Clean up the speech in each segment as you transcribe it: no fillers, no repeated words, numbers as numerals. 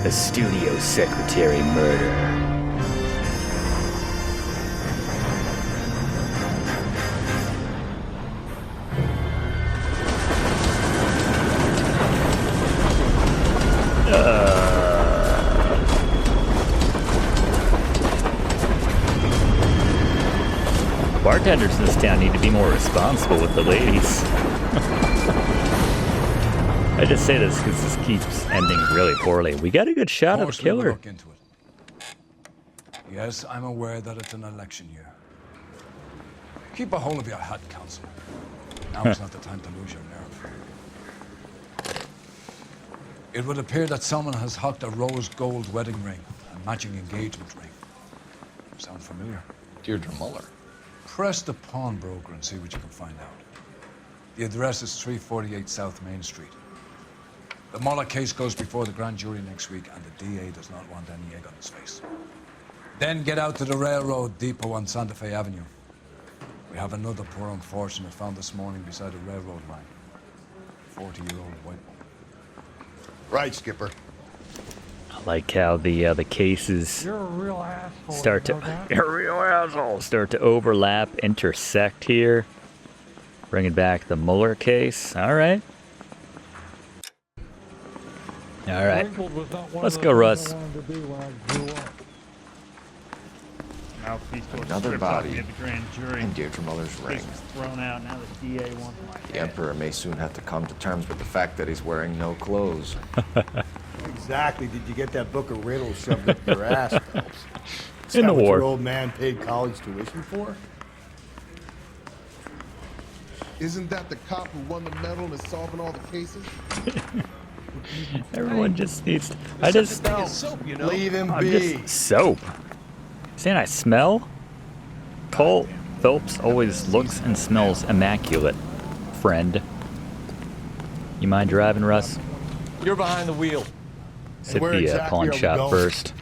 A studio secretary murder. Bartenders in this town need to be more responsible with the ladies. I just say this because this keeps ending really poorly. We got a good shot of the killer. Look into it. Yes, I'm aware that it's an election year. Keep a hold of your head, Counselor. Now is not the time to lose your nerve. It would appear that someone has hocked a rose gold wedding ring and matching engagement ring. Sound familiar? Deirdre Muller. Press the pawnbroker and see what you can find out. The address is 348 South Main Street. The Muller case goes before the grand jury next week, and the DA does not want any egg on his face. Then get out to the railroad depot on Santa Fe Avenue. We have another poor unfortunate found this morning beside a railroad line. 40-year-old white woman. Right, Skipper. I like how the cases You're a real asshole. start to overlap, intersect here. Bringing back the Muller case. All right. All right. Let's go, Russ. Another body in Deirdre Muller's ring. Thrown out. Now the DA wants my The Emperor may soon have to come to terms with the fact that he's wearing no clothes. Exactly. Did you get that book of riddles shoved up your ass, Phelps? Is In that the what war. your old man paid college tuition for? Isn't that the cop who won the medal and is solving all the cases? Everyone just needs to... I just... Leave him I'm be. just... Soap. Saying I smell? Cole Phelps always looks and smells immaculate, friend. You mind driving, Russ? You're behind the wheel. Sit where the exactly pawn are we shop going? first.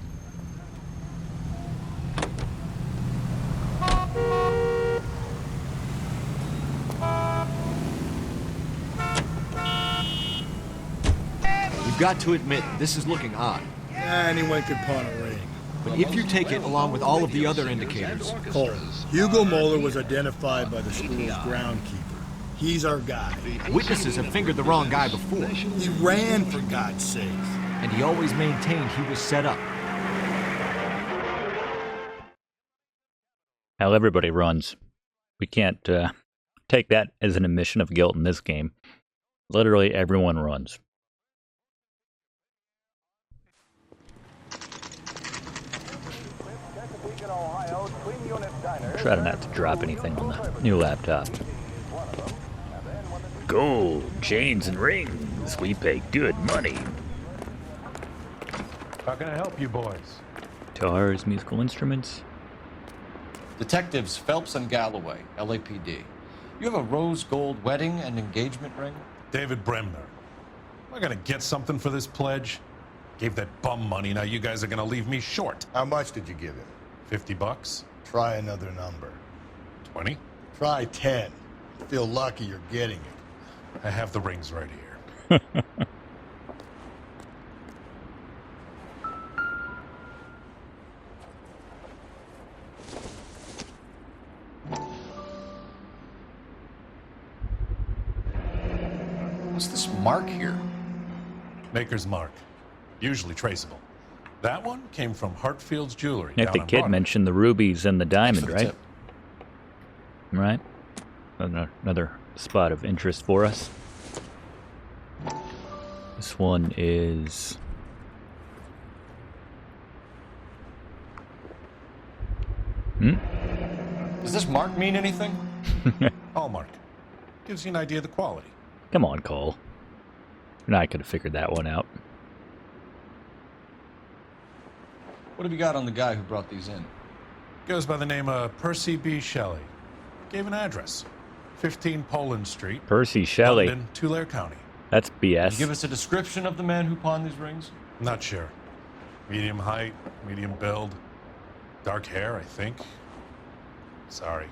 You've got to admit, this is looking odd. Anyone could pawn a ring. But if you take it along with all of the other indicators, Cole, Hugo Muller was identified by the school's groundkeeper. He's our guy. witnesses have fingered the wrong guy before. He ran, for God's sake. And he always maintained he was set up. Hell, everybody runs. We can't take that as an admission of guilt in this game. Literally everyone runs. Try not to drop anything on the new laptop. Gold, chains, and rings. We pay good money. How can I help you boys? Guitars, musical instruments. Detectives Phelps and Galloway, LAPD. You have a rose gold wedding and engagement ring? David Bremner. Am I gonna get something for this pledge? Gave that bum money, now you guys are gonna leave me short. How much did you give him? $50? Try another number. 20? Try 10. Feel lucky you're getting it. I have the rings right here. What's this mark here? Maker's mark. Usually traceable. That one came from Hartfield's Jewelry. Like down the on kid Broadway. mentioned the rubies and the diamond, Thanks for the right? tip. Right? Another spot of interest for us. This one is... Does this mark mean anything? Hallmark. Gives you an idea of the quality. Come on, Cole. And I could have figured that one out. What have you got on the guy who brought these in? Goes by the name of Percy B. Shelley. Gave an address. 15 Poland Street. Percy Shelley. London, Tulare County. That's Can you BS. give us a description of the man who pawned these rings? Not sure. Medium height, medium build. Dark hair, I think. Sorry.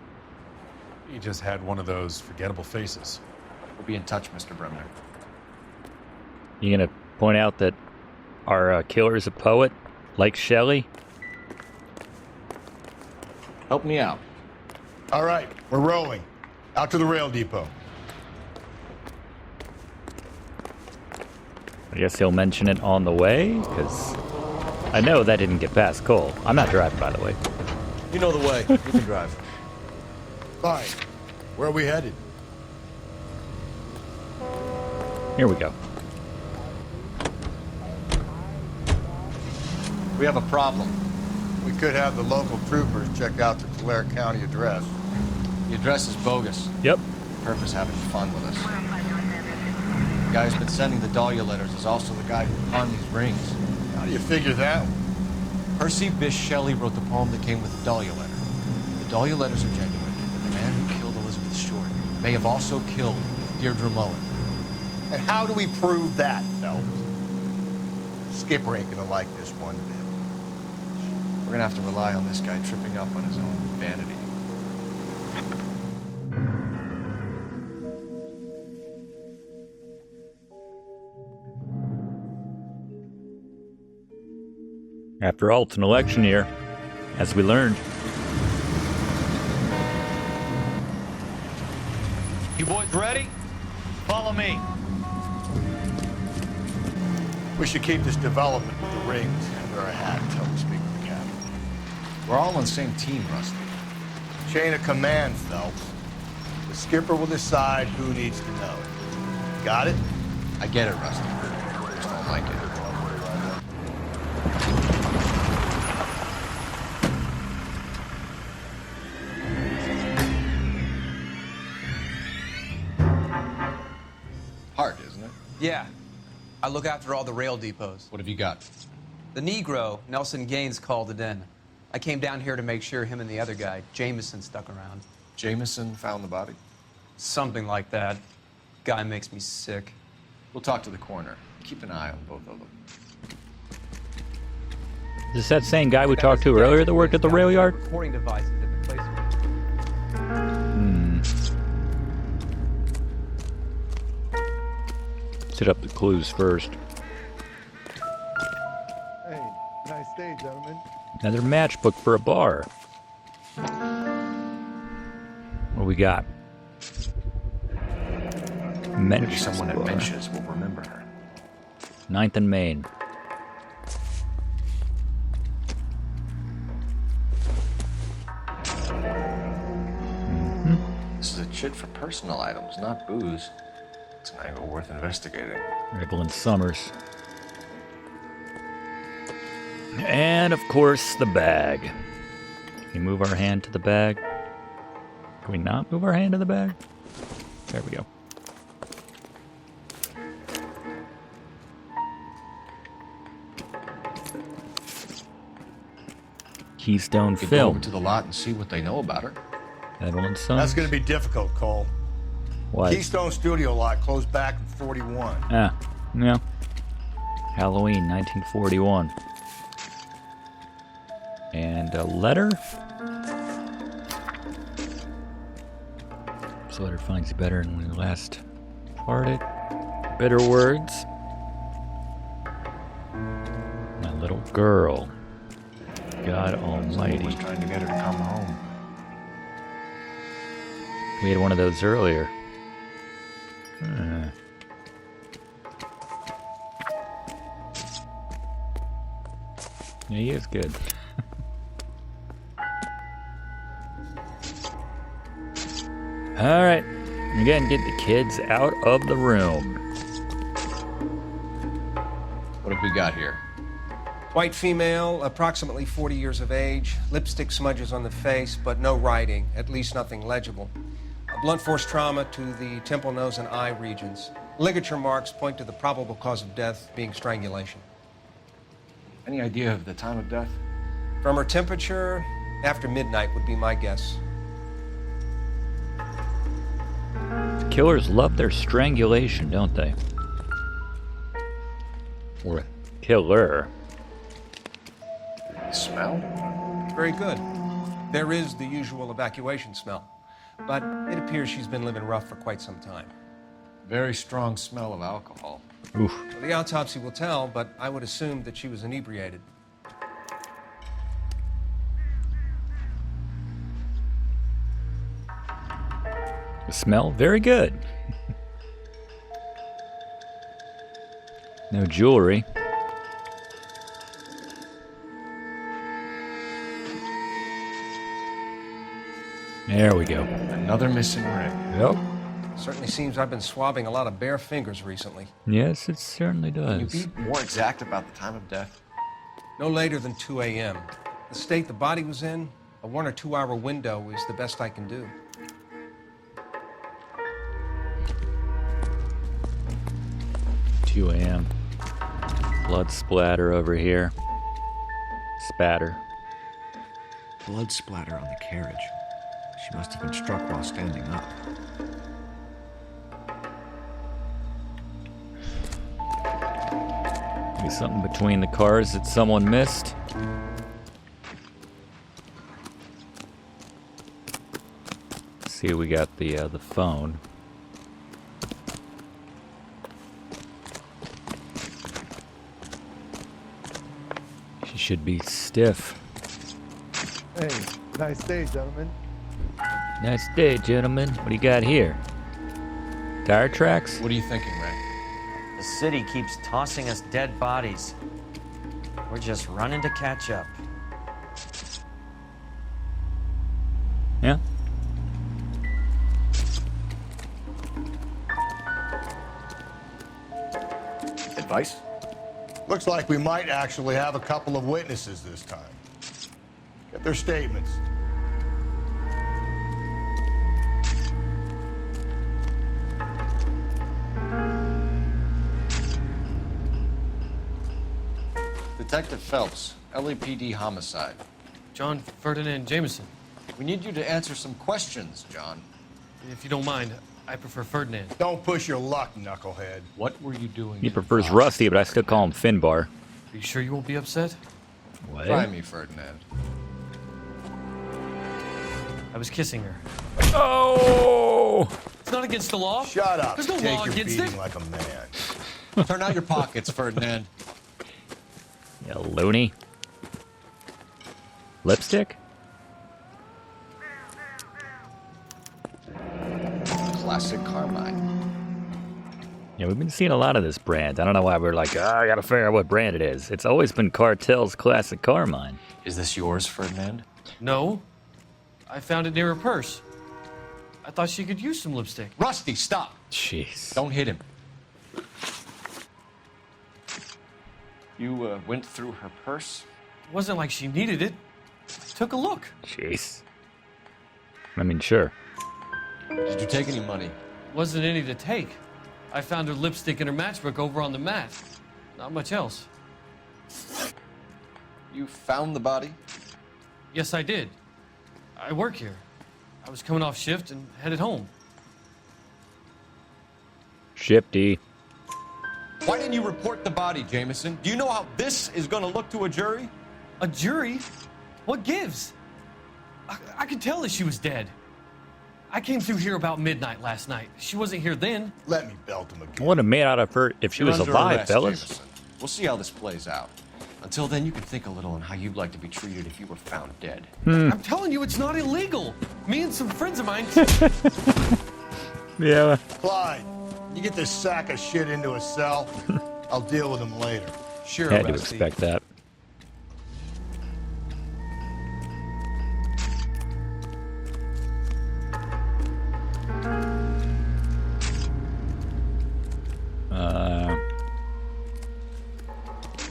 He just had one of those forgettable faces. We'll be in touch, Mr. Bremner. You gonna point out that Our killer's a poet, like Shelley. Help me out. All right, we're rolling. Out to the rail depot. I guess he'll mention it on the way, because I know that didn't get past Cole. I'm not driving, by the way. You know the way. You can drive. Fine. Where are we headed? Here we go. We have a problem. We could have the local troopers check out the Tulare County address. The address is bogus. Yep. Purpose having fun with us. The guy who's been sending the Dahlia letters is also the guy who pawned these rings. How do you figure that? Percy Bysshe Shelley wrote the poem that came with the Dahlia letter. The Dahlia letters are genuine, but the man who killed Elizabeth Short may have also killed Deirdre Mullen. And how do we prove that, Phelps? Skipper ain't gonna like this one bit. We're gonna have to rely on this guy tripping up on his own vanity. After all, it's an election year, as we learned. You boys ready? Follow me. We should keep this development with the rings under our hat until we speak with the captain. We're all on the same team, Rusty. Chain of command, Phelps. The skipper will decide who needs to know it. Got it? I get it, Rusty. I just don't like it. Hard, isn't it? Yeah. I look after all the rail depots. What have you got? The Negro, Nelson Gaines, called it in. I came down here to make sure him and the other guy, Jameson, stuck around. Jameson found the body? Something like that. Guy makes me sick. We'll talk to the coroner. Keep an eye on both of them. Is this that same guy we talked to earlier that worked at the rail yard? Recording devices have been placed. Set up the clues first. Hey, nice day, gentlemen. Another matchbook for a bar. What we got? Maybe Mentions someone at bar. Menches will remember her. 9th and Main. This is a chit for personal items, not booze. It's an angle worth investigating. Evelyn Summers. And of course, the bag. Can we move our hand to the bag? Can we not move our hand to the bag? There we go. Keystone We could go Film. over to the lot and see what they know about her. Evelyn Summers. That's gonna be difficult, Cole. Why? Keystone Studio lot closed back in 41. Ah, yeah. Halloween, 1941. And a letter? This letter finds you better than when we last parted. Bitter words. My little girl. God Someone almighty. was trying to get her to come home. We had one of those earlier. Hmm. Yeah, he is good. Alright. Again, get the kids out of the room. What have we got here? White female, approximately 40 years of age, lipstick smudges on the face, but no writing, at least nothing legible. A blunt force trauma to the temple, nose, and eye regions. Ligature marks point to the probable cause of death being strangulation. Any idea of the time of death? From her temperature, after midnight would be my guess. Killers love their strangulation, don't they? Or killer. Smell? Very good. There is the usual evacuation smell, but it appears she's been living rough for quite some time. Very strong smell of alcohol. Oof. The autopsy will tell, but I would assume that she was inebriated. The smell, very good. No jewelry. There we go. Another missing ring. Yep. Certainly seems I've been swabbing a lot of bare fingers recently. Yes, it certainly Can you does. be more exact about the time of death? No later than 2 a.m. The state the body was in, a 1 or 2 hour window is the best I can do. Two a.m. Blood splatter over here. Spatter. Blood splatter on the carriage. She must have been struck while standing up. Maybe something between the cars that someone missed. Let's see, we got the phone. She should be stiff. Hey, nice day, gentlemen. Nice day, gentlemen. What do you got here? Tire tracks? What are you thinking, Ray? The city keeps tossing us dead bodies. We're just running to catch up. Yeah. Advice? Looks like we might actually have a couple of witnesses this time. Get their statements. Detective Phelps, LAPD Homicide. John Ferdinand Jameson. We need you to answer some questions, John. If you don't mind, I prefer Ferdinand. Don't push your luck, knucklehead. What were you doing? He prefers Rusty, but I still call him Finbar. Are you sure you won't be upset? What? Try me, Ferdinand. I was kissing her. Oh! It's not against the law. Shut up. There's no Take law your against beating it. like a man. Turn out your pockets, Ferdinand. You loony. Lipstick? Classic Carmine. Yeah, we've been seeing a lot of this brand. I don't know why we're like, I gotta figure out what brand it is. It's always been Cartel's Classic Carmine. Is this yours, Ferdinand? No. I found it near her purse. I thought she could use some lipstick. Rusty, stop. Jeez. Don't hit him. You went through her purse? It wasn't like she needed it. Took a look. Jeez. I mean, sure. Did you take any money? Wasn't any to take. I found her lipstick and her matchbook over on the mat. Not much else. You found the body? Yes, I did. I work here. I was coming off shift and headed home. Shifty. Why didn't you report the body, Jameson? Do you know how this is going to look to a jury? A jury? What gives? I could tell that she was dead. I came through here about midnight last night. She wasn't here then. Let me belt him again. I would have made out of her if she was You're under alive, arrest, fellas. Jameson. We'll see how this plays out. Until then, you can think a little on how you'd like to be treated if you were found dead. I'm telling you, it's not illegal. Me and some friends of mine. Yeah. Clyde, you get this sack of shit into a cell. I'll deal with him later. Sure, Had to Rusty. expect that.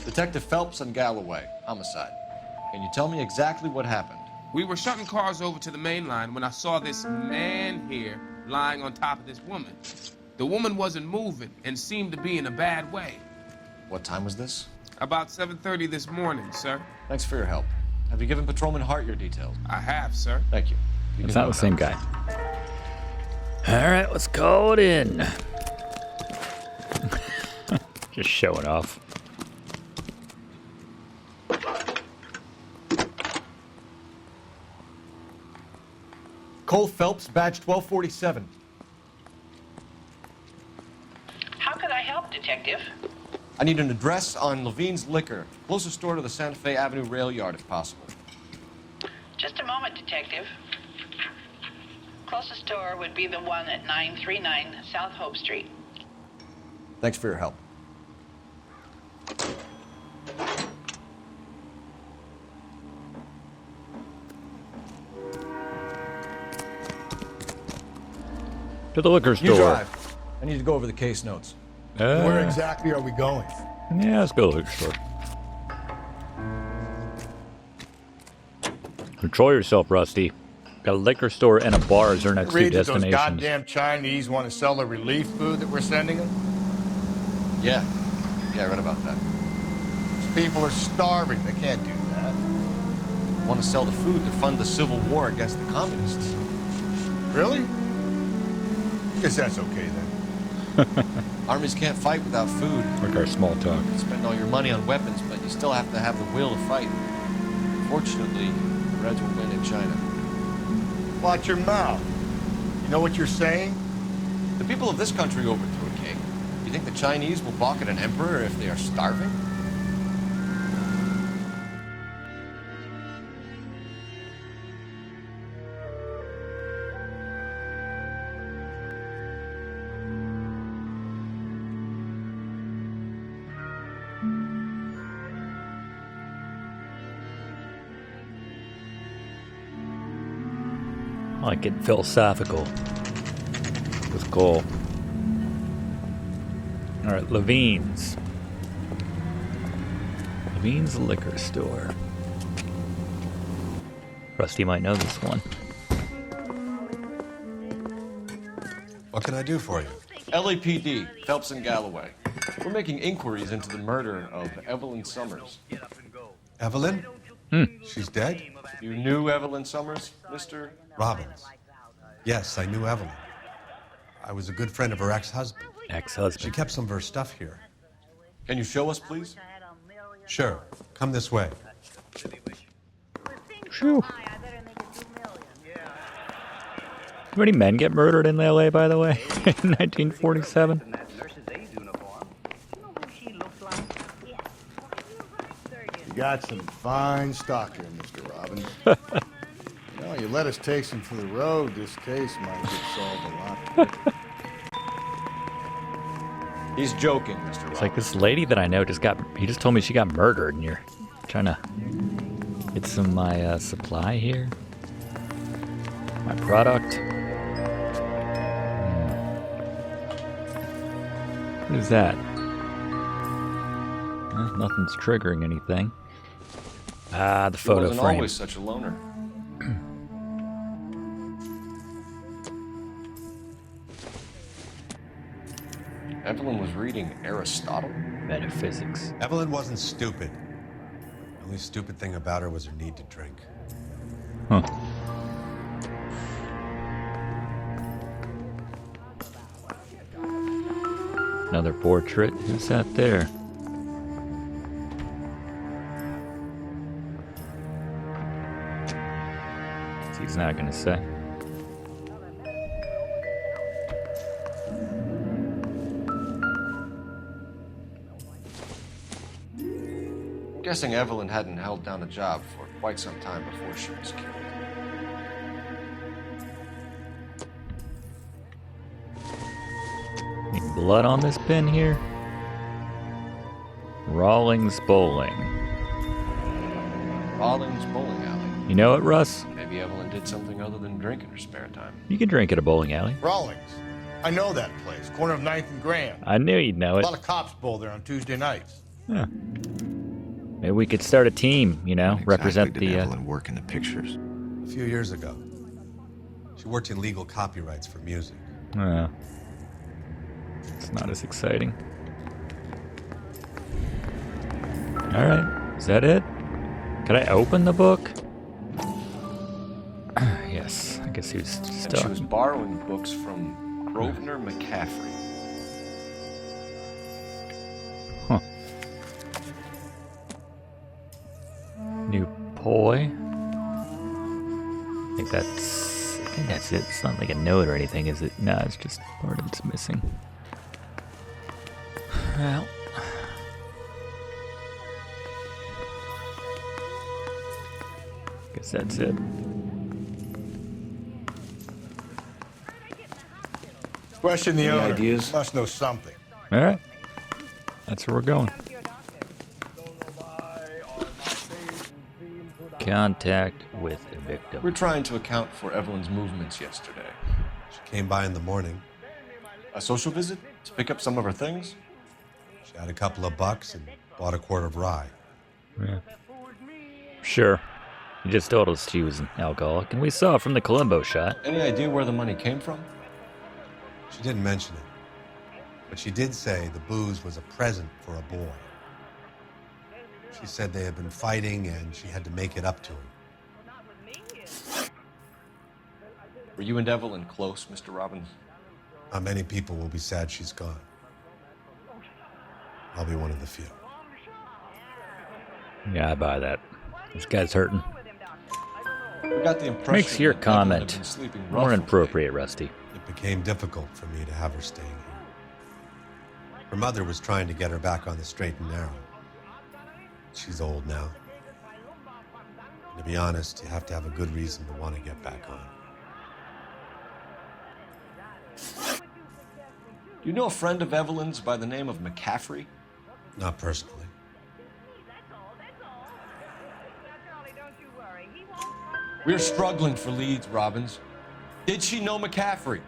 Detective Phelps and Galloway, Homicide. Can you tell me exactly what happened? We were shutting cars over to the main line when I saw this man here lying on top of this woman. The woman wasn't moving and seemed to be in a bad way. What time was this? About 7:30 this morning, sir. Thanks for your help. Have you given Patrolman Hart your details? I have, sir. Thank you. It's not the same guy. All right, let's call it in. Just showing off. Cole Phelps, badge 1247. How can I help, Detective? I need an address on Levine's Liquor. Closest store to the Santa Fe Avenue rail yard, if possible. Just a moment, Detective. Closest store would be the one at 939 South Hope Street. Thanks for your help. To the liquor store. You drive. I need to go over the case notes. Where exactly are we going? Yeah, let's go to the liquor store. Control yourself, Rusty. Got a liquor store and a bar as our next two Read that those destinations. goddamn Chinese want to sell the relief food that we're sending them? Yeah, I read about that. These people are starving. They can't do that. Want to sell the food to fund the civil war against the communists. Really? Guess that's okay then. Armies can't fight without food. Like our small talk. You spend all your money on weapons, but you still have to have the will to fight. Fortunately, the Reds will win in China. Watch your mouth. You know what you're saying? The people of this country overthrew a king. You think the Chinese will balk at an emperor if they are starving? I like getting philosophical with Cole. All right, Levine's. Levine's liquor store. Rusty might know this one. What can I do for you? LAPD, Phelps and Galloway. We're making inquiries into the murder of Evelyn Summers. Evelyn? She's dead? You knew Evelyn Summers, Mr. Robbins. Yes, I knew Evelyn. I was a good friend of her ex-husband. Ex-husband. She kept some of her stuff here. Can you show us, please? Sure. Come this way. Phew. How many men get murdered in LA, by the way, in 1947? You got some fine stock here, Mr. Robbins. You know, you let us take some for the road, this case might get solved a lot quicker. He's joking, Mr. Robbins. It's like this lady that I know he just told me she got murdered, and you're trying to get some of my supply here. My product. What is that? Nothing's triggering anything. Ah, the photo wasn't frame. Always such a loner. Evelyn was reading Aristotle. Metaphysics. Evelyn wasn't stupid. The only stupid thing about her was her need to drink. Huh. Another portrait. Who's that there? He's not gonna say. I'm guessing Evelyn hadn't held down a job for quite some time before she was killed. Any blood on this pin here? Rawlings Bowling. Rawlings Bowling Alley. You know it, Russ? Maybe Evelyn did something other than drink in her spare time. You can drink at a bowling alley. Rawlings. I know that place. Corner of 9th and Grand. I knew you'd know A it. lot of cops bowl there on Tuesday nights. Yeah. Maybe we could start a team, you know, represent Did the... Evelyn work in the pictures? A few years ago. She worked in legal copyrights for music. It's not as exciting. Alright, is that it? Could I open the book? Yes, I guess he was And stuck. she was borrowing books from Grosvenor McCaffrey. Huh. New poi. I think that's it. It's not like a note or anything, is it? No, it's just part of it's missing. Well, Guess that's it. Question the Any owner. ideas? Must know something. All right. That's where we're going. Contact with a victim. We're trying to account for Evelyn's movements yesterday. She came by in the morning. A social visit to pick up some of her things? She had a couple of bucks and bought a quart of rye. Yeah. Sure. You just told us she was an alcoholic, and we saw from the Columbo shot. Any idea where the money came from? She didn't mention it, but she did say the booze was a present for a boy. She said they had been fighting and she had to make it up to him. Were you and Evelyn close, Mr. Robbins? Not many people will be sad she's gone. I'll be one of the few. Yeah, I buy that. This guy's hurting. We got the impression Makes your that Evelyn had comment been sleeping rough more all day. inappropriate, Rusty. It became difficult for me to have her staying here. Her mother was trying to get her back on the straight and narrow. She's old now. And to be honest, you have to have a good reason to want to get back on. Do you know a friend of Evelyn's by the name of McCaffrey? Not personally. We're struggling for leads, Robbins. Did she know McCaffrey?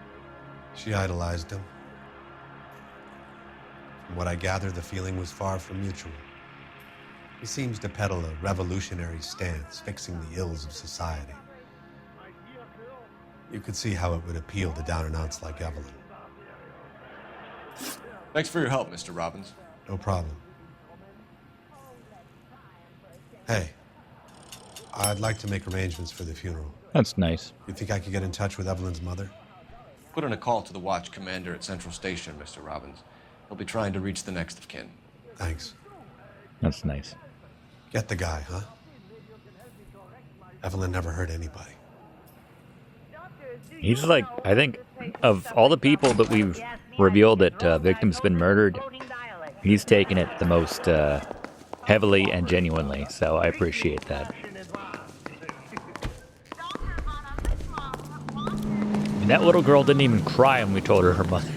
She idolized him. From what I gather, the feeling was far from mutual. He seems to peddle a revolutionary stance, fixing the ills of society. You could see how it would appeal to down-and-outs like Evelyn. Thanks for your help, Mr. Robbins. No problem. Hey, I'd like to make arrangements for the funeral. That's nice. You think I could get in touch with Evelyn's mother? Put in a call to the watch commander at Central Station, Mr. Robbins. He'll be trying to reach the next of kin. Thanks. That's nice. Get the guy, huh? Evelyn never hurt anybody. He's like, I think, of all the people that we've revealed that victim's been murdered, he's taken it the most heavily and genuinely, so I appreciate that. And that little girl didn't even cry when we told her mother.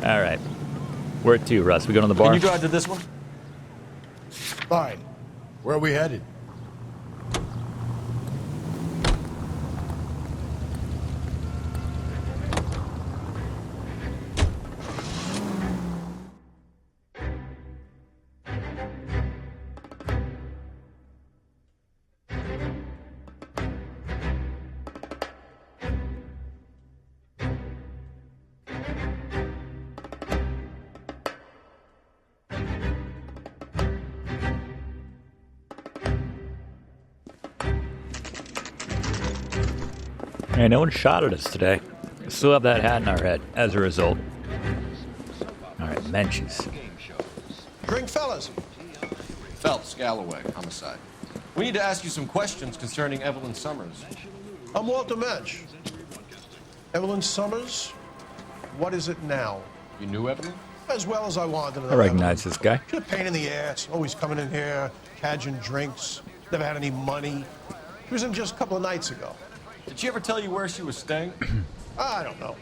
All right. Where to, Russ? We going to the bar? Can you drive to this one? Fine. Where are we headed? Hey, no one shot at us today. We still have that hat in our head as a result. All right, mentions. Drink, fellas. Phelps, Galloway, Homicide. We need to ask you some questions concerning Evelyn Summers. I'm Walter Mensch. Evelyn Summers, what is it now? You knew Evelyn? As well as I wanted to know. I recognize this guy. She's a pain in the ass, always coming in here, cadging drinks, never had any money. She was in just a couple of nights ago. Did she ever tell you where she was staying? I don't know.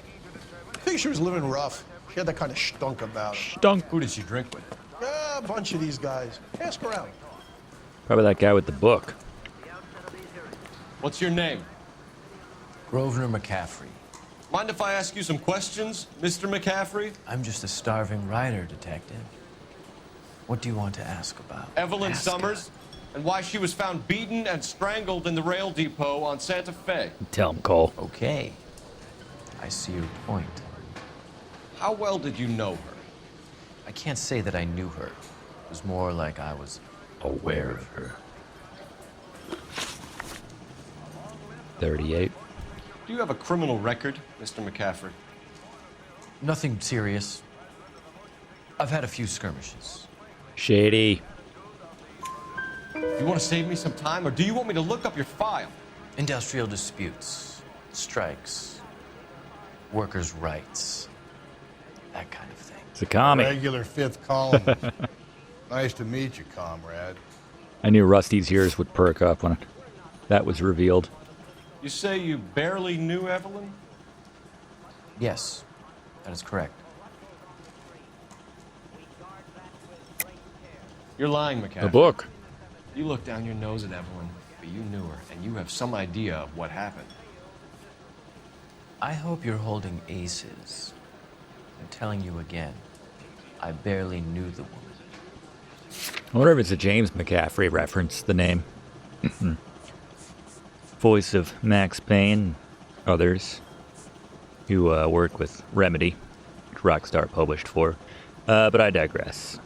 I think she was living rough. She had that kind of stunk about her. Stunk. Who did she drink with? A bunch of these guys. Ask her out. Probably that guy with the book. What's your name? Grosvenor McCaffrey. Mind if I ask you some questions, Mr. McCaffrey? I'm just a starving writer, detective. What do you want to ask about? Evelyn Ask Summers, and why she was found beaten and strangled in the rail depot on Santa Fe. Tell him, Cole. Okay. I see your point. How well did you know her? I can't say that I knew her. It was more like I was aware of her. 38. Do you have a criminal record, Mr. McCaffrey? Nothing serious. I've had a few skirmishes. Shady. You want to save me some time, or do you want me to look up your file? Industrial disputes, strikes, workers' rights, that kind of thing. It's a commie. Regular fifth column. Nice to meet you, comrade. I knew Rusty's ears would perk up when that was revealed. You say you barely knew Evelyn? Yes, that is correct. You're lying, McCaffrey. The book. You look down your nose at Evelyn, but you knew her, and you have some idea of what happened. I hope you're holding aces. I'm telling you again, I barely knew the woman. I wonder if it's a James McCaffrey reference, the name. Voice of Max Payne, others who work with Remedy, which Rockstar published for. But I digress.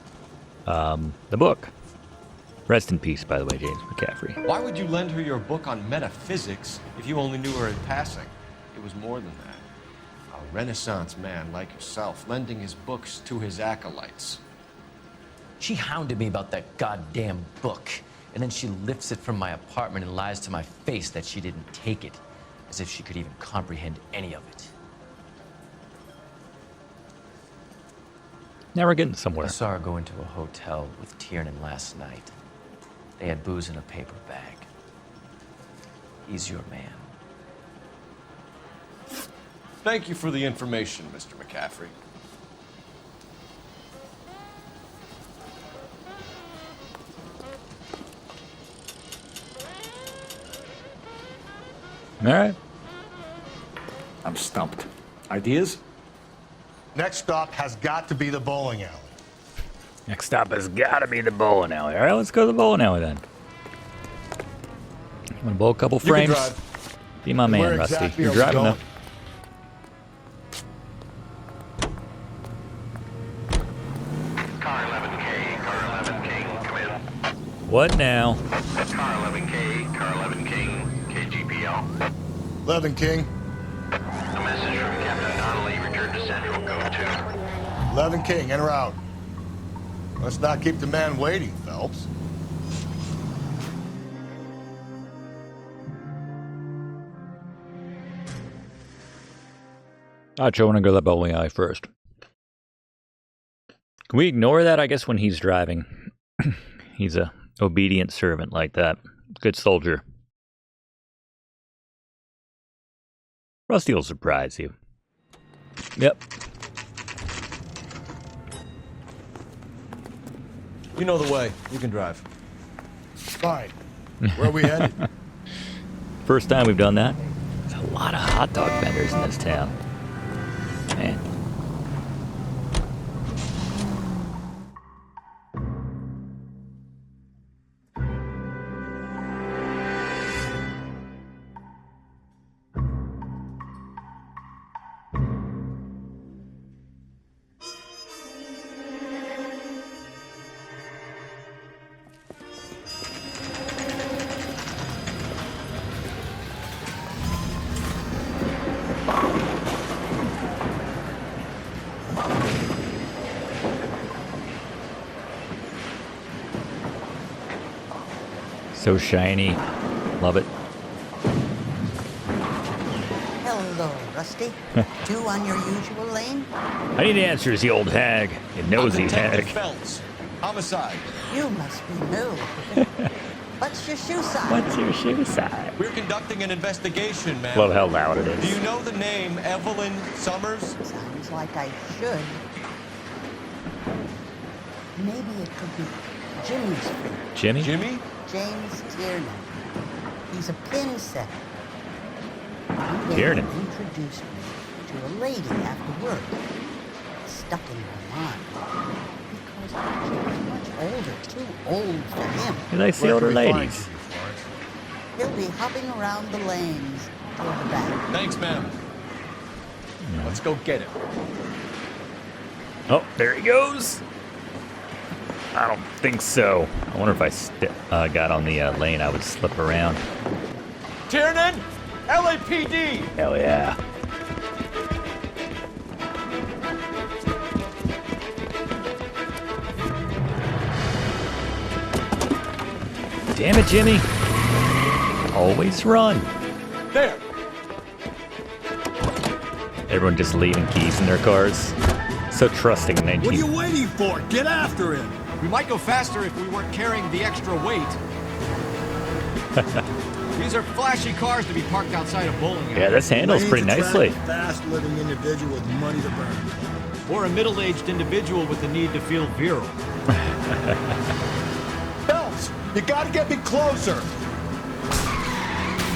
The book. Rest in peace, by the way, James McCaffrey. Why would you lend her your book on metaphysics if you only knew her in passing? It was more than that. A Renaissance man like yourself, lending his books to his acolytes. She hounded me about that goddamn book, and then she lifts it from my apartment and lies to my face that she didn't take it, as if she could even comprehend any of it. Now we're getting somewhere. I saw her go into a hotel with Tiernan last night. They had booze in a paper bag. He's your man. Thank you for the information, Mr. McCaffrey. All right. I'm stumped. Ideas? Next stop has got to be the bowling alley. Next stop has got to be the bowling alley. All right, let's go to the bowling alley then. I'm gonna bowl a couple frames. Be my man, Where Rusty. exactly You're are we driving going? Car 11K, car 11K, come in. What now? Car 11K, car 11 King, KGPL. 11 King. A message from Captain Donnelly, return to Central, code 2. 11 King, en route. Let's not keep the man waiting, Phelps. I want to go to the bowling alley first. Can we ignore that, I guess, when he's driving? He's a obedient servant like that. Good soldier. Rusty will surprise you. Yep. You know the way. You can drive. Fine. Where are we headed? First time we've done that. There's a lot of hot dog vendors in this town. Man. So shiny. Love it. Hello, Rusty. Two on your usual lane? I need answers, you old hag. You nosy hag. Phelps. Homicide. You must be new. What's your shoe size? What's your shoe size? We're conducting an investigation, ma'am. Love how loud it Do is. you know the name Evelyn Summers? Sounds like I should. Maybe it could be Jimmy's friend. Jimmy? Jimmy? James Tiernan. He's a pin setter. Tiernan. He introduced me to a lady after work. It stuck in my mind. Because she was much older, too old for him. You like the older ladies. He'll be hopping around the lanes toward the back. Thanks, ma'am. Let's go get him. Oh, there he goes. I don't think so. I wonder if I got on the lane, I would slip around. Tiernan! LAPD! Hell yeah. Damn it, Jimmy. Always run. There! Everyone just leaving keys in their cars. So trusting in 19. What are you waiting for? Get after him! We might go faster if we weren't carrying the extra weight. The These are flashy cars to be parked outside a bowling alley. Yeah, this handles pretty nicely. Fast-living individual with money to burn. Or a middle-aged individual with the need to feel virile. Phelps, you gotta get me closer.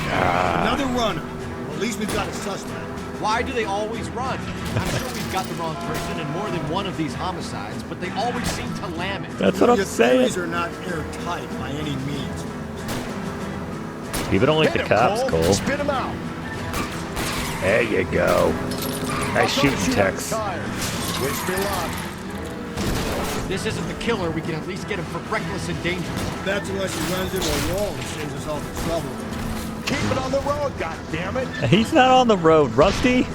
Another runner. Well, at least we've got a suspect. Why do they always run? I'm sure we've got the wrong person in more than one of these homicides, but they always seem to lam it. That's what I'm saying. These are not airtight by any means. People don't like the cops, Cole. Spit him out. There you go. Nice shooting, Tex. Switch to lock. If this isn't the killer, we can at least get him for reckless endangerment. That's unless he runs into a wall and saves us all the trouble. Keep it on the road, goddammit! He's not on the road, Rusty.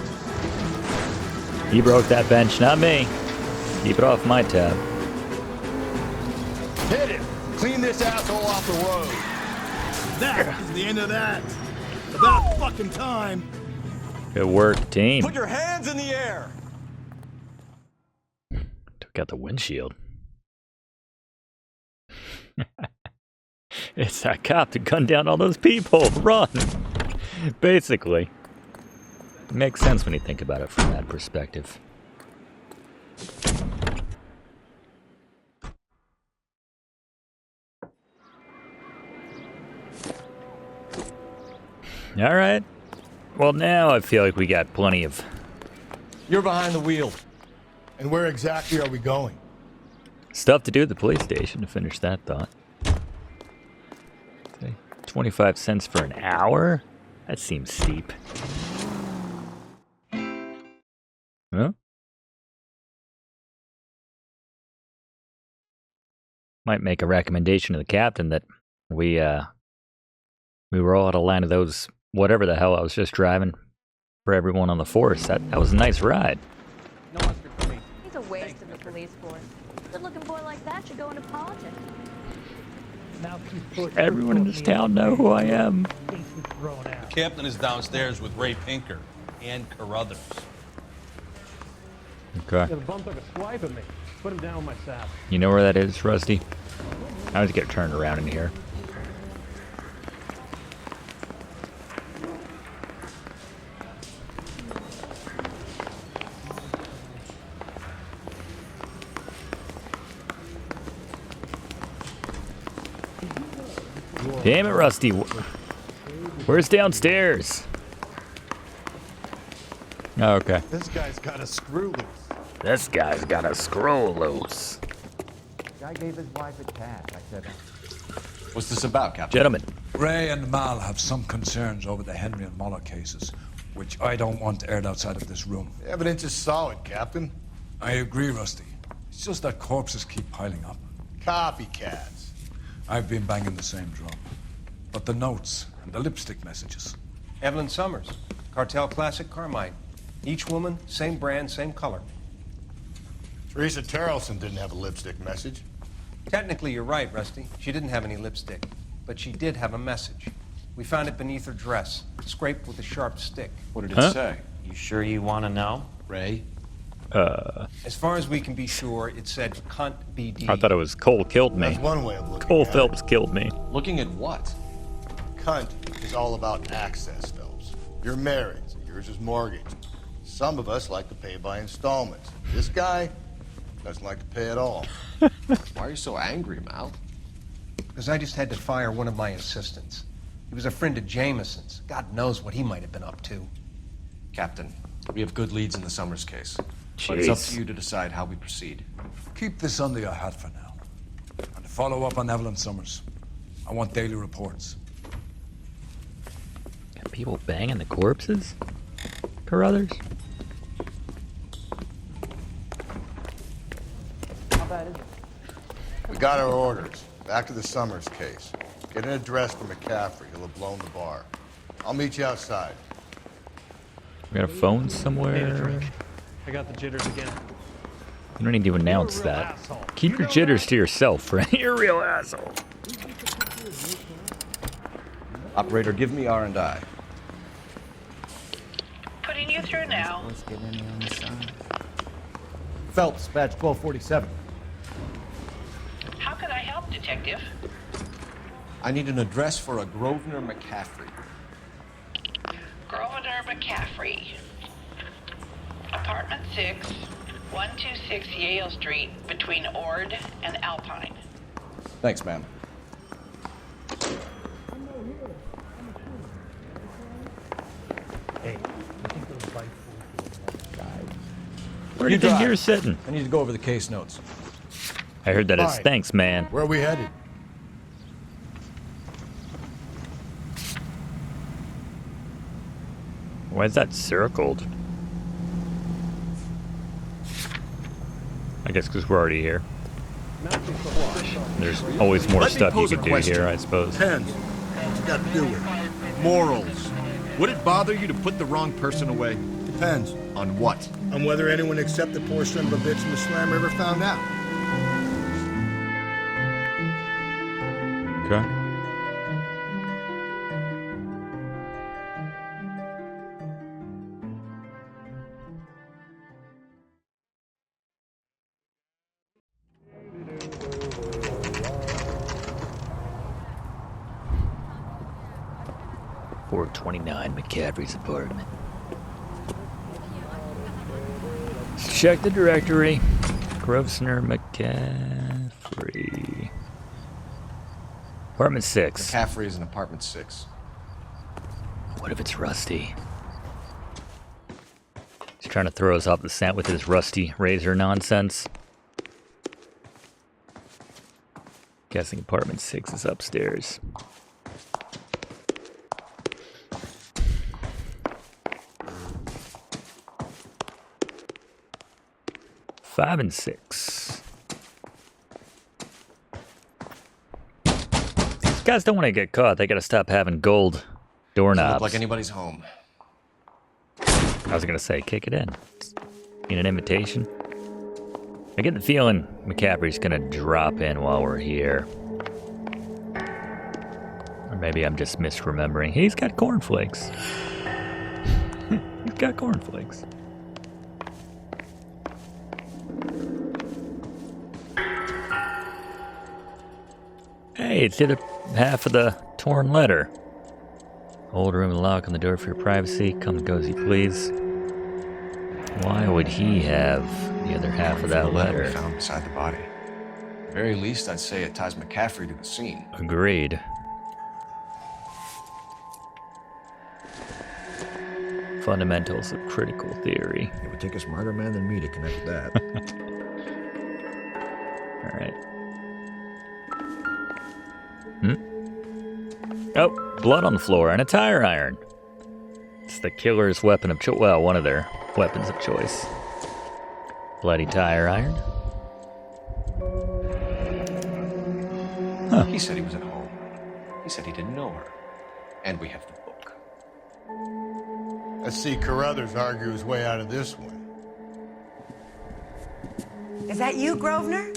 He broke that bench, not me. Keep it off my tab. Hit him! Clean this asshole off the road. That is the end of that. About fucking time. Good work, team. Put your hands in the air. Took out the windshield. It's that cop to gun down all those people. Run! Basically. Makes sense when you think about it from that perspective. Alright. Well, now I feel like we got plenty of... You're behind the wheel. And where exactly are we going? stuff to do at the police station to finish that thought. Okay. 25 cents for an hour? That seems steep. Huh? Might make a recommendation to the captain that we roll out a line of those, whatever the hell I was just driving, for everyone on the force. That was a nice ride. No mustard for me. He's a waste of the police force. Good-looking boy like that should go into politics. Everyone in this town know who I am. The captain is downstairs with Ray Pinker and Carruthers. Okay. The bum took a swipe at me. Put him down with my saddle. You know where that is, Rusty? I always get turned around in here. Damn it, Rusty. Where's downstairs? Oh, okay. This guy's got a screw loose. This guy's got a screw loose. Guy gave his wife a tap. I said, what's this about, Captain? Gentlemen. Ray and Mal have some concerns over the Henry and Muller cases, which I don't want aired outside of this room. The evidence is solid, Captain. I agree, Rusty. It's just that corpses keep piling up. Copycats. I've been banging the same drum. But the notes and the lipstick messages. Evelyn Summers, Cartel Classic Carmine. Each woman, same brand, same color. Teresa Terrelson didn't have a lipstick message. Technically, you're right, Rusty. She didn't have any lipstick. But she did have a message. We found it beneath her dress, scraped with a sharp stick. What did it say? You sure you want to know? Ray? As far as we can be sure, it said cunt BD. I thought it was Cole killed me. That's one way of looking Cole at Phelps killed me. Looking at what? Cunt is all about access, Phelps. You're married, so yours is mortgaged. Some of us like to pay by installments. This guy doesn't like to pay at all. Why are you so angry, Mal? Because I just had to fire one of my assistants. He was a friend of Jameson's. God knows what he might have been up to. Captain, we have good leads in the Summers case. Jeez. But it's up to you to decide how we proceed. Keep this under your hat for now. And to follow up on Evelyn Summers, I want daily reports. Got people banging the corpses? Carruthers? how bad is it? We got our orders. Back to the Summers case. Get an address for McCaffrey. He'll have blown the bar. I'll meet you outside. We got a phone Need a somewhere? drink. I got the jitters again. You don't need to announce that. asshole. Keep your jitters to yourself, right? You're a real asshole. Operator, give me R&I. Putting you through now. Let's get in there on the side. Phelps, badge 1247. How can I help, Detective? I need an address for a Grosvenor McCaffrey. Grosvenor McCaffrey. Apartment 6, 126 Yale Street, between Ord and Alpine. Thanks, ma'am. Hey, I think those bike Where do you think you're sitting? I need to go over the case notes. I heard that it's Fine. thanks, man. Where are we headed? Why is that circled? I guess because we're already here. There's always more Let me stuff you pose a could do question. here, I suppose. Depends. What's it got to do with it? Morals. Would it bother you to put the wrong person away? Depends. On what? On whether anyone except the poor son of a bitch in the slammer ever found out. Okay. .429 McCaffrey's apartment. Let's check the directory. Grosvenor McCaffrey. Apartment 6. McCaffrey is in apartment 6. What if it's Rusty? He's trying to throw us off the scent with his Rusty razor nonsense. Guessing apartment 6 is upstairs. Five and 6. These guys don't want to get caught. They gotta stop having gold Doesn't doorknobs. look like anybody's home. I was gonna say, kick it in. Need an invitation? I get the feeling McCaffrey's gonna drop in while we're here. Or maybe I'm just misremembering. He's got cornflakes. He's got cornflakes. Hey, it's the other half of the torn letter. Old room and lock on the door for your privacy. Come and go as you please. Why would he have the other half of that letter? Found beside the body. At the very least, I'd say it ties McCaffrey to the scene. Agreed. Fundamentals of critical theory. It would take a smarter man than me to connect that. All right. Oh, blood on the floor and a tire iron. It's the killer's weapon of choice. Well, one of their weapons of choice. Bloody tire iron. Huh. He said he was at home. He said he didn't know her. And we have the book. Let's see Carruthers argue his way out of this one. Is that you, Grosvenor?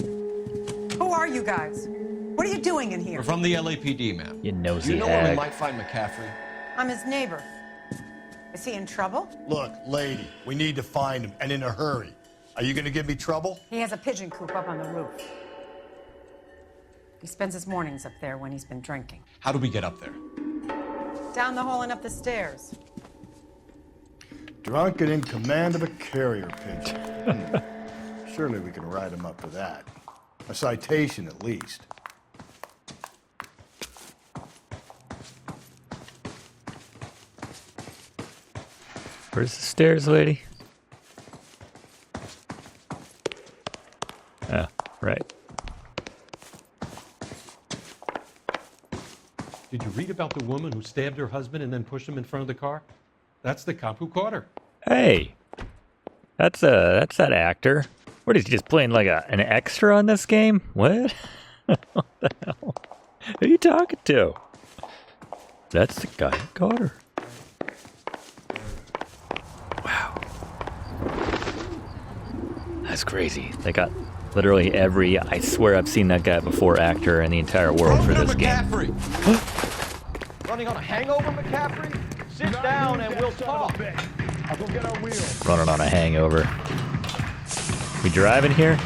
Who are you guys? What are you doing in here? We're from the LAPD, ma'am. You nosy Do you know where we hag. might find McCaffrey? I'm his neighbor. Is he in trouble? Look, lady, we need to find him, and in a hurry. Are you gonna give me trouble? He has a pigeon coop up on the roof. He spends his mornings up there when he's been drinking. How do we get up there? Down the hall and up the stairs. Drunk and in command of a carrier pigeon. Surely we can write him up for that. A citation, at least. Where's the stairs, lady? Oh, right. Did you read about the woman who stabbed her husband and then pushed him in front of the car? That's the cop who caught her. Hey, that's that actor. What is he just playing like an extra on this game? What? What the hell? Who are you talking to? That's the guy who caught her. Wow, that's crazy. They got literally every. I swear I've seen that guy before actor in the entire world for this game. Running on a hangover, McCaffrey? Sit down and we'll talk. I'll go get our wheels. Running on a hangover. We driving here?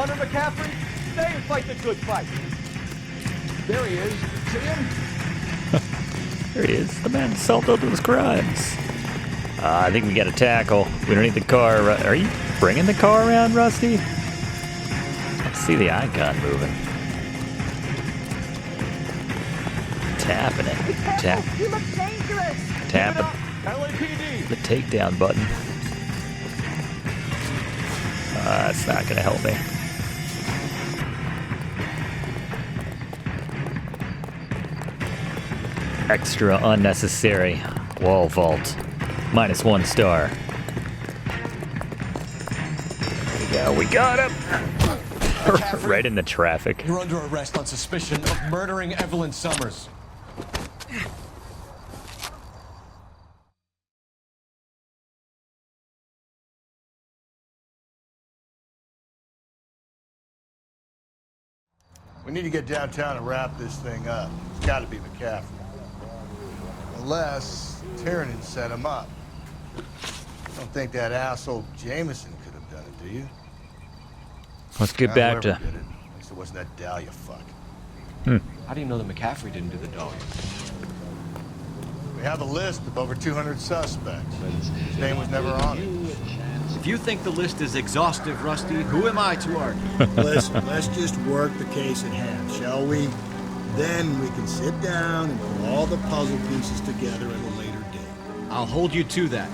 runner, McCaffrey? Stay and fight the good fight. There he is. See him? There he is. The man solved all those crimes. I think we got a tackle. We don't need the car. Are you bringing the car around, Rusty? I see the icon moving. Tapping it. Tap. You look dangerous. Tapping LAPD. the takedown button. It's not going to help me. Extra unnecessary wall vault. -1 star. There we go. We got him. Right in the traffic. You're under arrest on suspicion of murdering Evelyn Summers. We need to get downtown and wrap this thing up. It's got to be McCaffrey. Unless Tiernan set him up. Don't think that asshole Jameson could have done it, do you? Let's get back to... At least it wasn't that Dahlia fuck. How do you know that McCaffrey didn't do the Dahlia? We have a list of over 200 suspects, but his name was never on it. If you think the list is exhaustive, Rusty, who am I to argue? Listen, let's just work the case at hand, shall we? Then we can sit down and put all the puzzle pieces together at a later date. I'll hold you to that.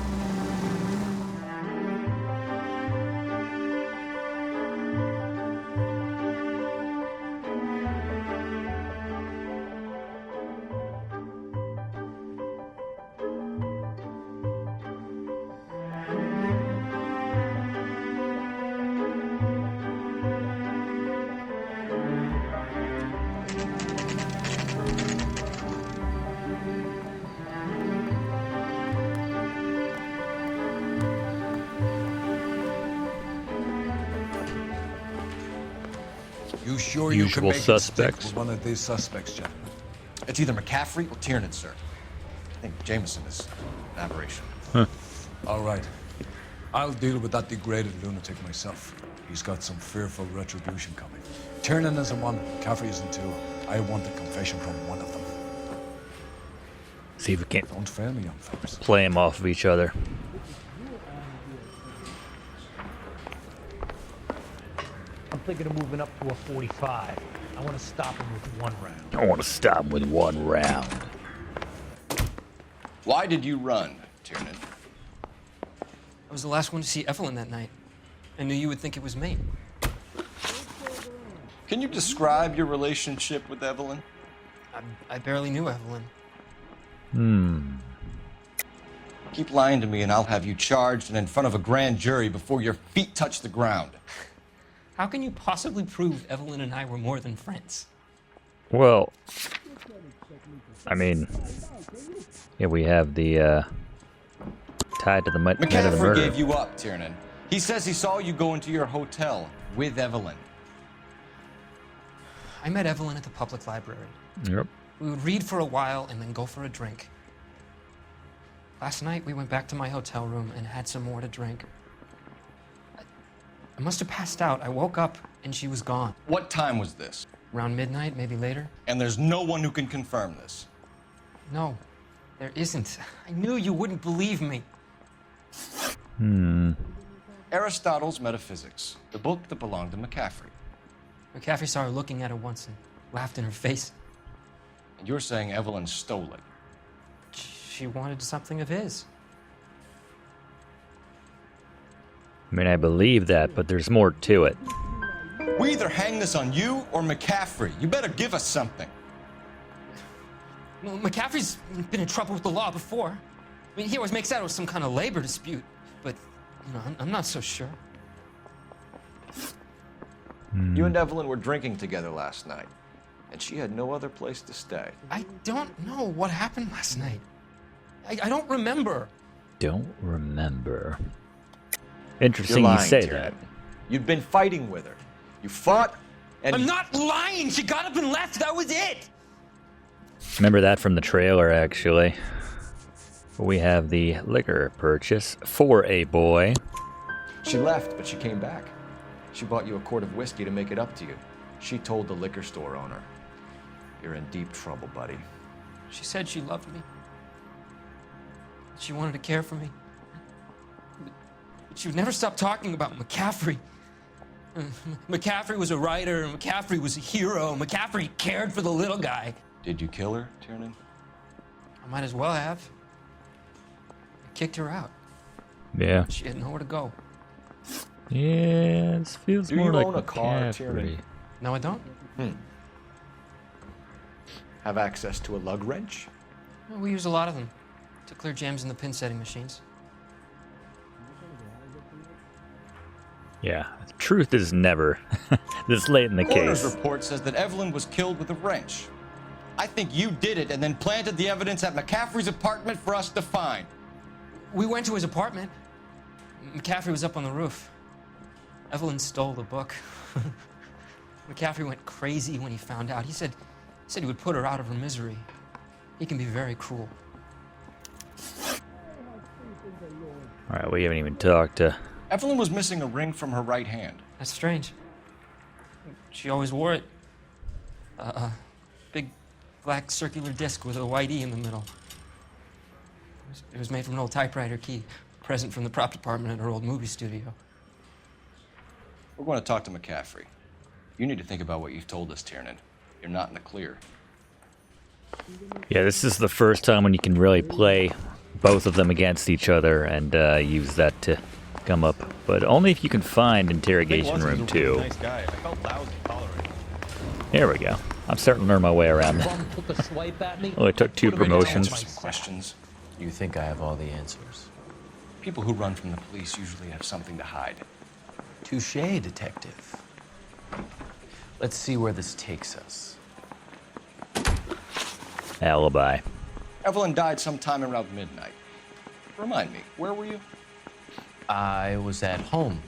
You sure you can Usual make it stick suspects. with one of these suspects, gentlemen? It's either McCaffrey or Tiernan, sir. I think Jameson is an aberration. All right. I'll deal with that degraded lunatic myself. He's got some fearful retribution coming. Tiernan isn't one, Caffrey isn't two. I want a confession from one of them. See if we can't Don't fail me, young fellas. play them off of each other. I'm thinking of moving up to a 45. I want to stop him with one round. I want to stop him with one round. Why did you run, Tiernan? I was the last one to see Evelyn that night. I knew you would think it was me. Can you describe your relationship with Evelyn? I barely knew Evelyn. Keep lying to me and I'll have you charged and in front of a grand jury before your feet touch the ground. How can you possibly prove Evelyn and I were more than friends? Well, I mean, yeah, we have the tied to the night of the McCaffrey murder. gave you up, Tiernan. He says he saw you go into your hotel with Evelyn. I met Evelyn at the public library. Yep. We would read for a while and then go for a drink. Last night, we went back to my hotel room and had some more to drink. I must have passed out. I woke up and she was gone. What time was this? Around midnight, maybe later. And there's no one who can confirm this. No, there isn't. I knew you wouldn't believe me. Aristotle's Metaphysics, the book that belonged to McCaffrey. McCaffrey saw her looking at it once and laughed in her face. And you're saying Evelyn stole it. She wanted something of his. I mean, I believe that, but there's more to it. We either hang this on you or McCaffrey. You better give us something. Well, McCaffrey's been in trouble with the law before. I mean, he always makes out it was some kind of labor dispute, but, you know, I'm not so sure. You and Evelyn were drinking together last night, and she had no other place to stay. I don't know what happened last night. I don't remember. Don't remember. Interesting You're you lying, say Tiernan. that. You'd been fighting with her. You fought, and I'm not lying! She got up and left, that was it! Remember that from the trailer, actually. We have the liquor purchase for a boy. She left, but she came back. She bought you a quart of whiskey to make it up to you. She told the liquor store owner. You're in deep trouble, buddy. She said she loved me. She wanted to care for me. But she would never stop talking about McCaffrey. McCaffrey was a writer, McCaffrey was a hero, McCaffrey cared for the little guy. Did you kill her, Tiernan? I might as well have. I kicked her out. Yeah. She had nowhere to go. Yeah, this feels more like own a car, McCaffrey. Tiernan? No, I don't. Have access to a lug wrench? Well, we use a lot of them to clear jams in the pin setting machines. Yeah, truth is never this late in the Coroner's case. report says that Evelyn was killed with a wrench. I think you did it and then planted the evidence at McCaffrey's apartment for us to find. We went to his apartment. McCaffrey was up on the roof. Evelyn stole the book. McCaffrey went crazy when he found out. He said he would put her out of her misery. He can be very cruel. All right, we haven't even talked to... Evelyn was missing a ring from her right hand. That's strange. She always wore it. Big black circular disc with a white E in the middle. It was made from an old typewriter key, a present from the prop department at her old movie studio. We're going to talk to McCaffrey. You need to think about what you've told us, Tiernan. You're not in the clear. Yeah, this is the first time when you can really play both of them against each other and use that to come up. But only if you can find Interrogation Room 2. Nice guy. I felt lousy tolerating. Here we go. I'm starting to learn my way around. Took a swipe at me. Oh, I took 2 promotions. Questions. You think I have all the answers? People who run from the police usually have something to hide. Touché, detective. Let's see where this takes us. Alibi. Evelyn died sometime around midnight. Remind me, where were you? I was at home,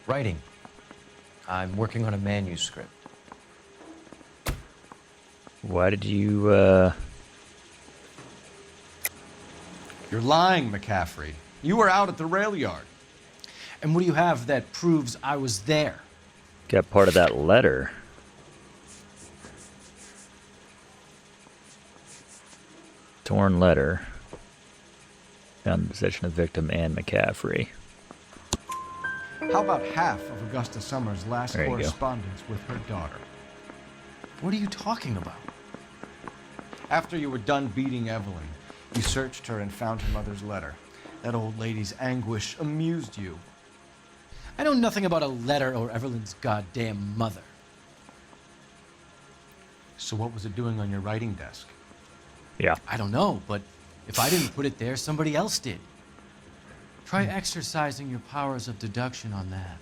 writing. I'm working on a manuscript. Why did you, You're lying, McCaffrey. You were out at the rail yard. And what do you have that proves I was there? got part of that letter? Torn letter. Found in possession of victim and McCaffrey. How about half of Augusta Summers' last There you go. correspondence with her daughter? What are you talking about? After you were done beating Evelyn, you searched her and found her mother's letter. That old lady's anguish amused you. I know nothing about a letter or Evelyn's goddamn mother. So what was it doing on your writing desk? Yeah. I don't know, but if I didn't put it there, somebody else did. Try exercising your powers of deduction on that.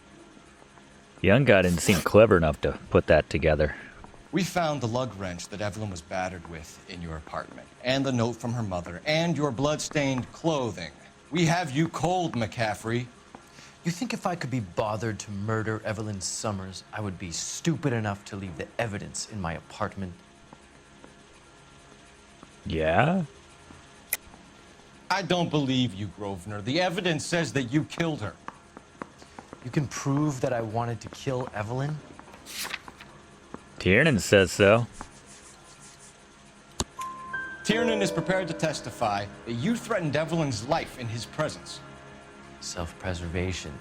Young guy didn't seem clever enough to put that together. We found the lug wrench that Evelyn was battered with in your apartment, and the note from her mother, and your blood-stained clothing. We have you cold, McCaffrey. You think if I could be bothered to murder Evelyn Summers, I would be stupid enough to leave the evidence in my apartment? Yeah? I don't believe you, Grosvenor. The evidence says that you killed her. You can prove that I wanted to kill Evelyn? Tiernan says so. Tiernan is prepared to testify that you threatened Evelyn's life in his presence. Self-preservation.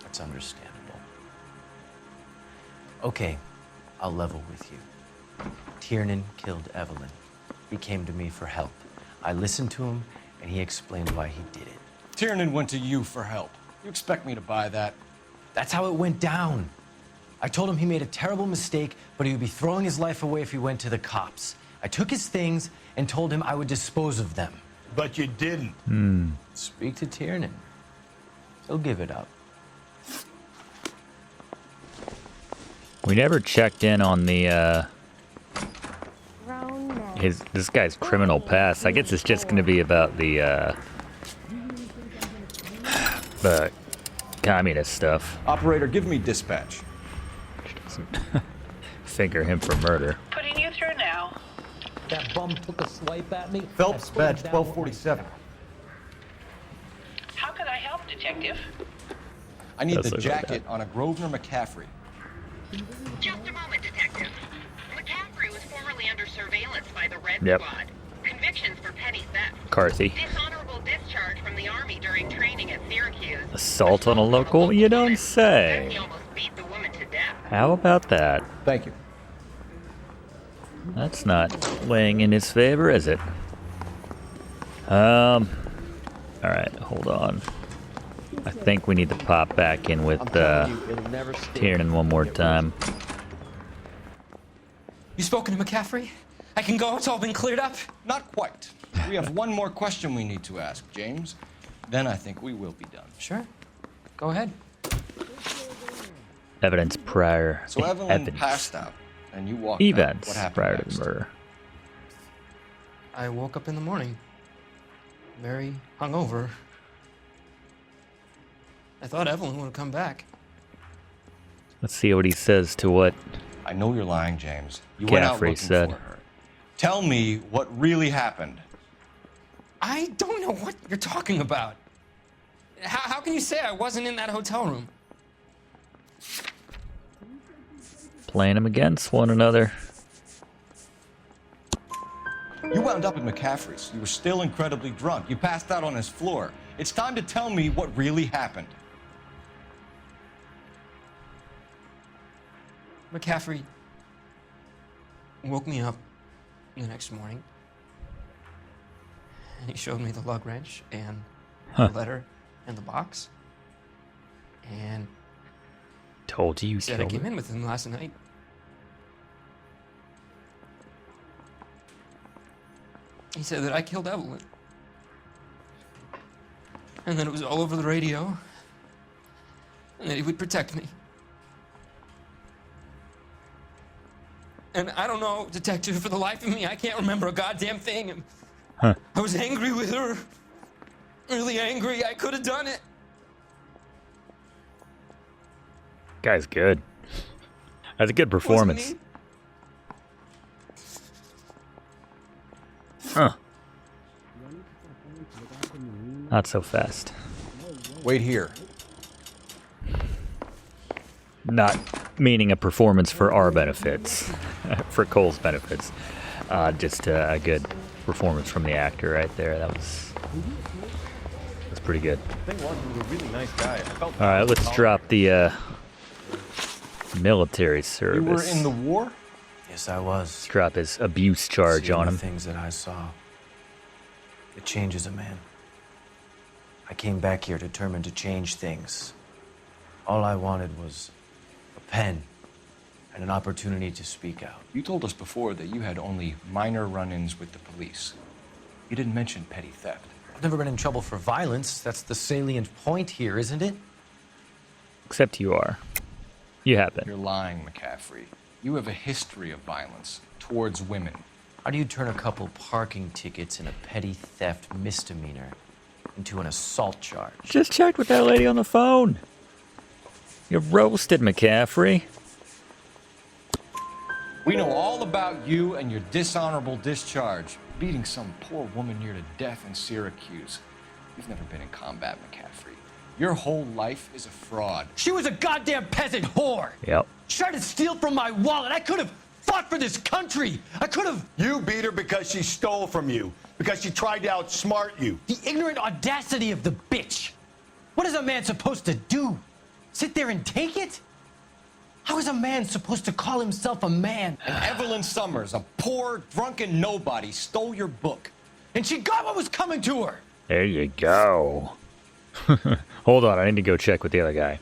That's understandable. Okay, I'll level with you. Tiernan killed Evelyn. He came to me for help. I listened to him, and he explained why he did it. Tiernan went to you for help. You expect me to buy that? That's how it went down. I told him he made a terrible mistake, but he would be throwing his life away if he went to the cops. I took his things and told him I would dispose of them. But you didn't. Speak to Tiernan. He'll give it up. We never checked in on the, this guy's criminal past. I guess it's just going to be about the communist stuff. Operator, give me dispatch. Finger him for murder. Putting you through now. That bum took a swipe at me. Phelps, badge 1247. How can I help, Detective? I need Does the look like jacket on a Grosvenor McCaffrey. Just a moment, Detective. McCaffrey was formerly under surveillance by the Red Yep. Squad. Convictions for petty theft. McCarthy. Dishonorable discharge from the Army during training at Syracuse. Assault on a local? You don't say. He almost beat the woman to death. How about that? Thank you. That's not weighing in his favor, is it? Alright, hold on. I think we need to pop back in with Tiernan one more time. You spoken to McCaffrey? I can go? It's all been cleared up? Not quite. We have one more question we need to ask, James. Then I think we will be done. Sure. Go ahead. Evidence prior. So Evelyn Evidence. passed out, and you walked Events out. What happened prior next? to the murder. I woke up in the morning, very hungover. I thought Evelyn would have come back. Let's see what he says to what I know you're lying, James. You went out Caffrey looking said. for her. Tell me what really happened. I don't know what you're talking about. How can you say I wasn't in that hotel room? Playing them against one another. You wound up at McCaffrey's. You were still incredibly drunk. You passed out on his floor. It's time to tell me what really happened. McCaffrey woke me up the next morning, and he showed me the lug wrench and the letter and the box, and Told you said I killed came her. in with him last night. He said that I killed Evelyn, and that it was all over the radio, and that he would protect me. And I don't know, Detective, for the life of me, I can't remember a goddamn thing. I was angry with her. Really angry. I could have done it. Guy's good. That's a good performance. Wasn't Huh. Not so fast. Wait here. Not meaning a performance for our benefits, for Cole's benefits. Just a good performance from the actor right there. That's pretty good. The thing was, he was a really nice guy. I felt All right, let's drop the military You service. were in the war? Yes, I was. Let's drop his abuse charge Seeing on the him. things that I saw. It changes a man. I came back here determined to change things. All I wanted was a pen and an opportunity to speak out. You told us before that you had only minor run-ins with the police. You didn't mention petty theft. I've never been in trouble for violence. That's the salient point here, isn't it? Except you are. You have been. You're lying, McCaffrey. You have a history of violence towards women. How do you turn a couple parking tickets and a petty theft misdemeanor into an assault charge? Just checked with that lady on the phone. You're roasted, McCaffrey. We know all about you and your dishonorable discharge, beating some poor woman near to death in Syracuse. You've never been in combat, McCaffrey. Your whole life is a fraud. She was a goddamn peasant whore. Yep. She tried to steal from my wallet. I could have fought for this country. I could have. You beat her because she stole from you, because she tried to outsmart you. The ignorant audacity of the bitch. What is a man supposed to do? Sit there and take it? How is a man supposed to call himself a man? And Evelyn Summers, a poor, drunken nobody, stole your book. And she got what was coming to her. There you go. Hold on, I need to go check with the other guy.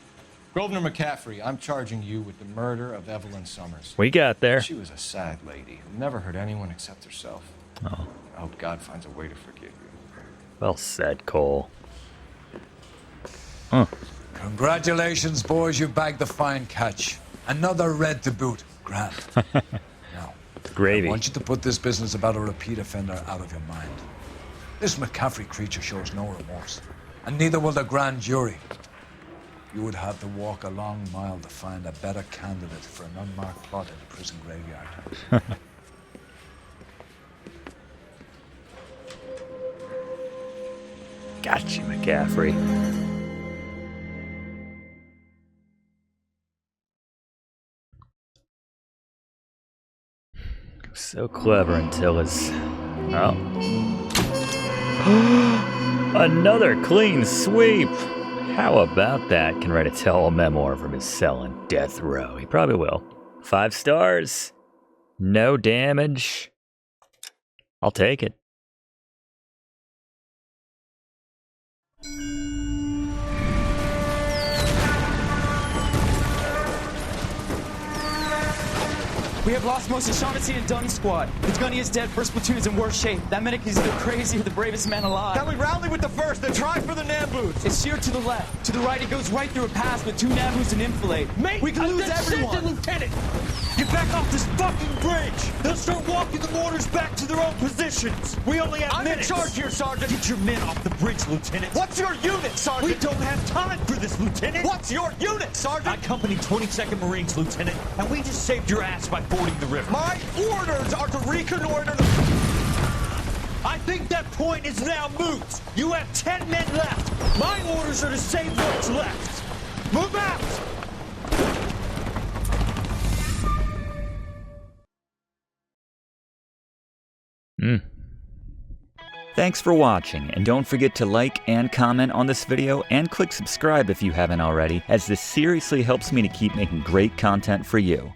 Grosvenor McCaffrey, I'm charging you with the murder of Evelyn Summers. We got there. She was a sad lady who never hurt anyone except herself. Oh. I hope God finds a way to forgive you. Well said, Cole. Huh. Congratulations, boys. You bagged the fine catch. Another red to boot. Grand. Now, Gravy. I want you to put this business about a repeat offender out of your mind. This McCaffrey creature shows no remorse, and neither will the grand jury. You would have to walk a long mile to find a better candidate for an unmarked plot in a prison graveyard. Got you, McCaffrey. So clever until his... Oh. Another clean sweep! How about that? Can write a tell-all memoir from his cell in death row. He probably will. 5 stars. No damage. I'll take it. We have lost most of Shaughnessy and Dunn's squad. The gunny is dead. First platoon is in worse shape. That medic is either crazy or the bravest man alive. Can we rally with the first and try for the Nambus? It's sheer to the left. To the right, it goes right through a pass with 2 Nambus and enfilade. Mate, we can lose everyone. Lieutenant, get back off this fucking bridge. They'll start walking the mortars back to their own positions. We only have minutes. I'm in charge here, Sergeant. Get your men off the bridge, Lieutenant. What's your unit, Sergeant? We don't have time for this, Lieutenant. What's your unit, Sergeant? I company 22nd Marines, Lieutenant, and we just saved your ass by fording the river. My orders are to reconnoiter the... I think that point is now moot. You have 10 men left. My orders are to save what's left. Move out! Thanks for watching, and don't forget to like and comment on this video, and click subscribe if you haven't already, as this seriously helps me to keep making great content for you.